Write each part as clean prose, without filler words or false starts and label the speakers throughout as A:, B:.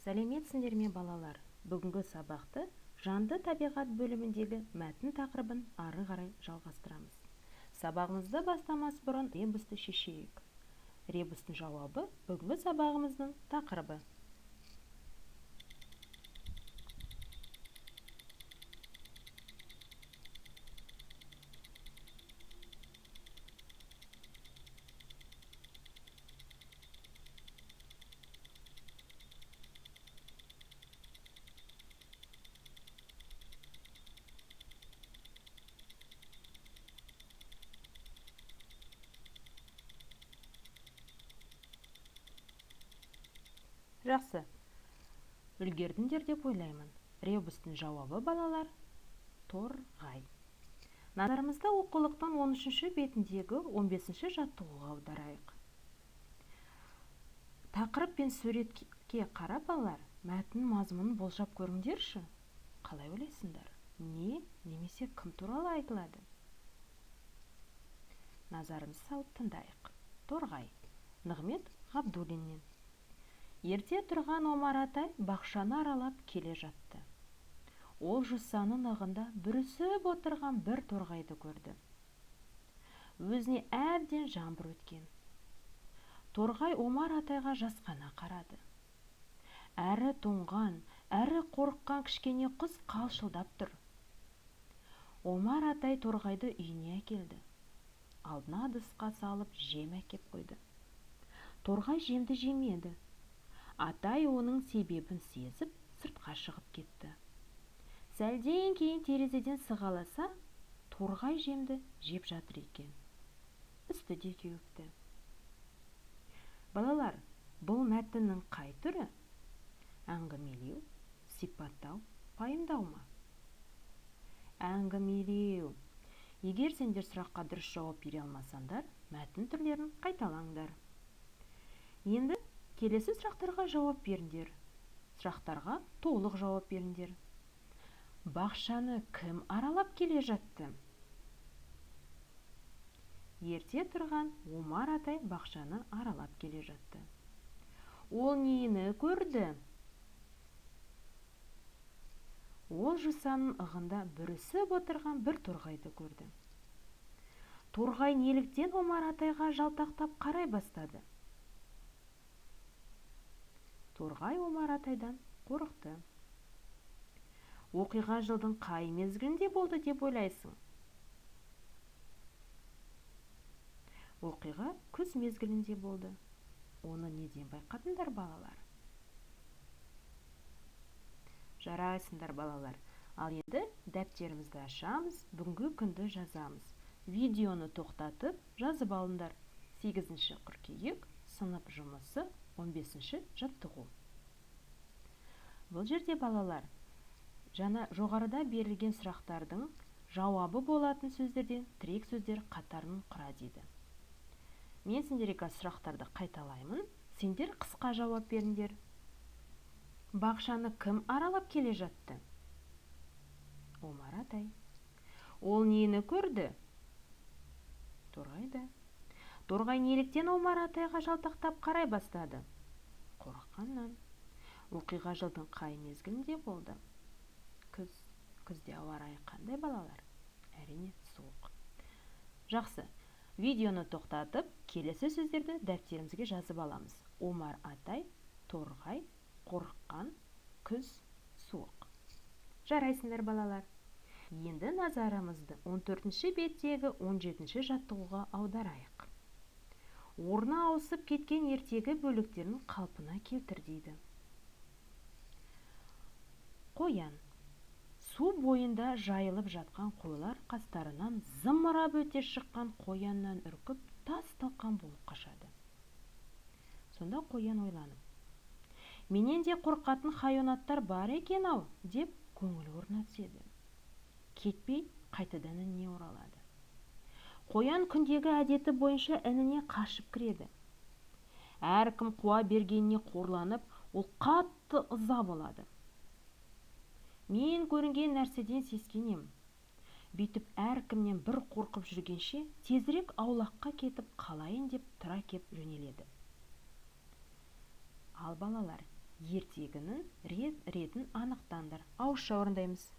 A: Сәлеметсіңдер ме балалар? Бүгінгі сабақты жанды табиғат бөліміндегі мәтін тақырыбын ары қарай жалғастырамыз. Сабағымызды бастамас бұрын ребусты шешейік. Ребустың жауабы бүгінгі сабағымыздың тақырыбы. Жақсы, үлгердіңдер деп ойлаймын. Ребустың жауабы балалар торғай. Назарымызды оқулықтың 13-ші бетіндегі 15-ші жаттығуға аударайық. Тақырып пен суретке қарап балалар, мәтін мазмұнын болжап көріңдерші. Қалай ойлайсыңдар? Не немесе кім туралы айтылады? Назарымызды салып тыңдайық. Торғай. Нығмет Ғабдуллиннен. Ерте тұрған Омар атай бақшаны аралап келе жатты. Ол жусанның ығында бүрісіп отырған бір торғайды көрді. Өзіне әбден жаңбыр өткен. Торғай Омар атайға жасқана қарады. Әрі тоңған, әрі қорыққан кішкене құс қалшылдап тұр. Омар атай торғайды үйіне әкелді. Алдына ыдысқа салып жем әкеп қойды. Торғай жемді жемеді. Атай оның себебін сезіп сыртқа шығып кетті. Сәлден кейін терезеден сығаласа, торғай жемді жеп жатыр екен. Үсті де кеуіпті. Балалар, бұл мәтіннің қай түрі? Әңгімелеу, сипаттау, пайымдау ма? Әңгімелеу. Егер сендер сұраққа дұрыс жауап бере алмасаңдар, мәтін түрлерін қайталаңдар. Енді келесі сұрақтарға жауап беріңдер. Сұрақтарға толық жауап беріңдер. Бақшаны кім аралап келе жатты? Ерте тұрған Омар атай бақшаны аралап келе жатты. Ол нені көрді? Ол жусанның ығында бүрісіп отырған бір торғайды көрді. Торғай неліктен Омар атайға жалтақтап қарай бастады? Торғай Омар атайдан қорықты. Оқиға жылдың қай мезгілінде болды деп ойлайсың? Оқиға күз мезгілінде болды. Оны неден байқадыңдар балалар? Жарайсыңдар балалар. Ал енді дәптерімізді ашамыз, бүгінгі күнді жазамыз. Видеоны тоқтатып жазып алыңдар. 8-ші қыркүйек сынып жұмысы 15-ші жаттығу. Бұл жерде балалар, жаңа жоғарыда берілген сұрақтардың жауабы болатын сөздерден тірек сөздер қатарын құра дейді. Мен сендерге сұрақтарды қайталаймын, сендер қысқа жауап беріңдер. Бақшаны кім аралап келе жатты? Омар атай. Ол нені көрді? Торғайды. Торғай неліктен Омар атайға жалтақтап қарай бастады? Қорыққаннан. Оқиға жылдың қай мезгілінде болды? Күзде ауа райы қандай балалар? Әрине суық. Жақсы. Видеоны тоқтатып, келесі сөздерді дәптерімізге жазып аламыз. Омар атай, торғай, қорыққан, күз, суық. Жарайсыңдар балалар. Енді назарымызды 14-ші беттегі 17-ші жаттығуға аударайық. Орны ауысып кеткен ертегі бөліктерін қалпына келтір дейді. Қоян. Су бойында жайылып жатқан қойлар қастарынан зымырап өте шыққан қояннан үркіп, тас-талқан болып қашады. Сонда қоян ойланып, менен де қорқатын хайуанаттар бар екен-ау, деп көңіл орнына түседі. Кетпей қайтадан ініне оралады. Қоян күндегі әдеті бойынша ініне қашып кіреді. Әркім қуа бергеніне қорланып, ол қатты ыза болады. Мен көрінген нәрседен сескенем. Бүйтіп әркімнен бір қорқып жүргенше, тезірек аулаққа кетіп қалайын деп тұра кеп жөнеледі. Ал балалар, ертегінің ретін анықтаңдар. Ауызша орындаймыз.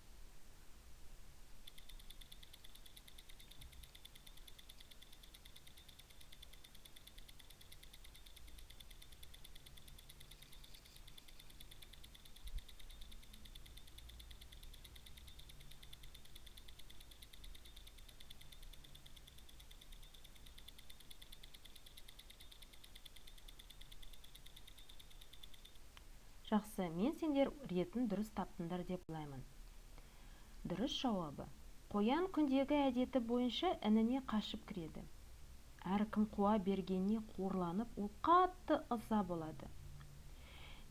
A: Жақсы, мен сендер ретін дұрыс таптыңдар деп ойлаймын. Дұрыс жауабы: қоян күндегі әдеті бойынша ініне қашып кіреді. Әркім қуа бергеніне қорланып, ол қатты ыза болады.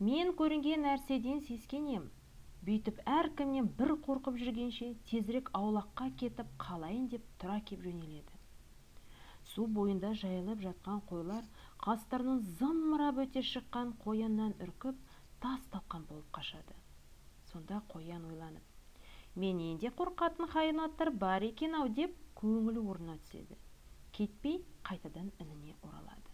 A: Мен көрінген нәрседен сескенем. Бүйтіп әркімнен бір қорқып жүргенше тезірек аулаққа кетіп қалайын деп тұра кеп жөнеледі. Су бойында жайылып жатқан қойлар қастарынан зымырап өте шыққан қояннан үркіп, тас талқан болып қашады. Сонда қоян ойланып, менен де қорқатын хайуанаттар бар екен-ау деп көңілі орнына түседі. Кетпей қайтадан ініне оралады.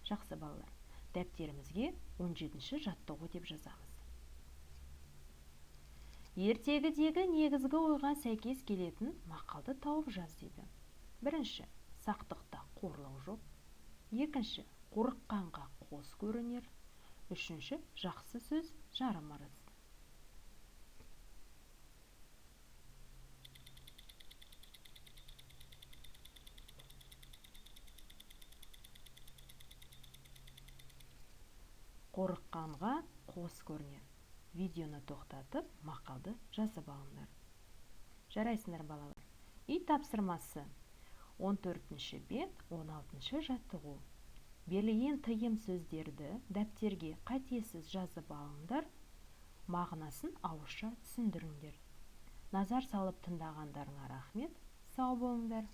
A: Жақсы балалар, дәптерімізге 17-ші жаттығу деп жазамыз. Ертегідегі негізгі ойға сәйкес келетін мақалды тауып жаз дейді. Бірінші, сақтықта қорлау жоқ. Екінші, қорыққанға қос көрінер. Үшінші, жақсы сөз жарым ырыс. Қорыққанға қос көрінер. Видеоны тоқтатып, мақалды жазып алыңдар. Жарайсыңдар балалар. Үй тапсырмасы. 14-ші бет, 16-ші жаттығу. Берілген тыйым сөздерді дәптерге қатесіз жазып алыңдар, мағынасын ауызша түсіндіріңдер. Назар салып тыңдағандарыңа рахмет. Сау болыңдар.